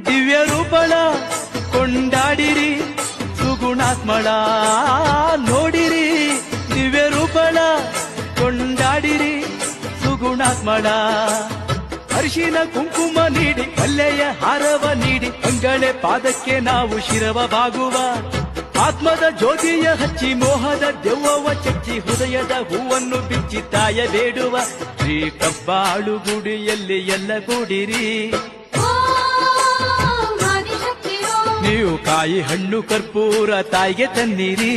ದಿವ್ಯ ರೂಪಳ ಕೊಂಡಾಡಿರಿ ಸುಗುಣಾತ್ಮಳ ನೋಡಿರಿ ದಿವ್ಯ ರೂಪಳ ಕೊಂಡಾಡಿರಿ ಸುಗುಣಾತ್ಮಳ ಅರಿಶಿನ ಕುಂಕುಮ ನೀಡಿ ಕಲ್ಲೆಯ ಹಾರವ ನೀಡಿ ಅಂಗಳೆ ಪಾದಕ್ಕೆ ನಾವು ಶಿರವ ಬಾಗುವ ಆತ್ಮದ ಜ್ಯೋತಿಯ ಹಚ್ಚಿ ಮೋಹದ ದೆವ್ವವ ಚಚ್ಚಿ ಹೃದಯದ ಹೂವನ್ನು ಬಿಚ್ಚಿ ತಾಯ ಬೇಡುವ ಶ್ರೀ ಕಬ್ಬಾಳು ಗುಡಿಯಲ್ಲಿ ಎಲ್ಲ ಕೂಡಿರಿ ನೀವು ಕಾಯಿ ಹಣ್ಣು ಕರ್ಪೂರ ತಾಯಿಗೆ ತನ್ನಿರಿ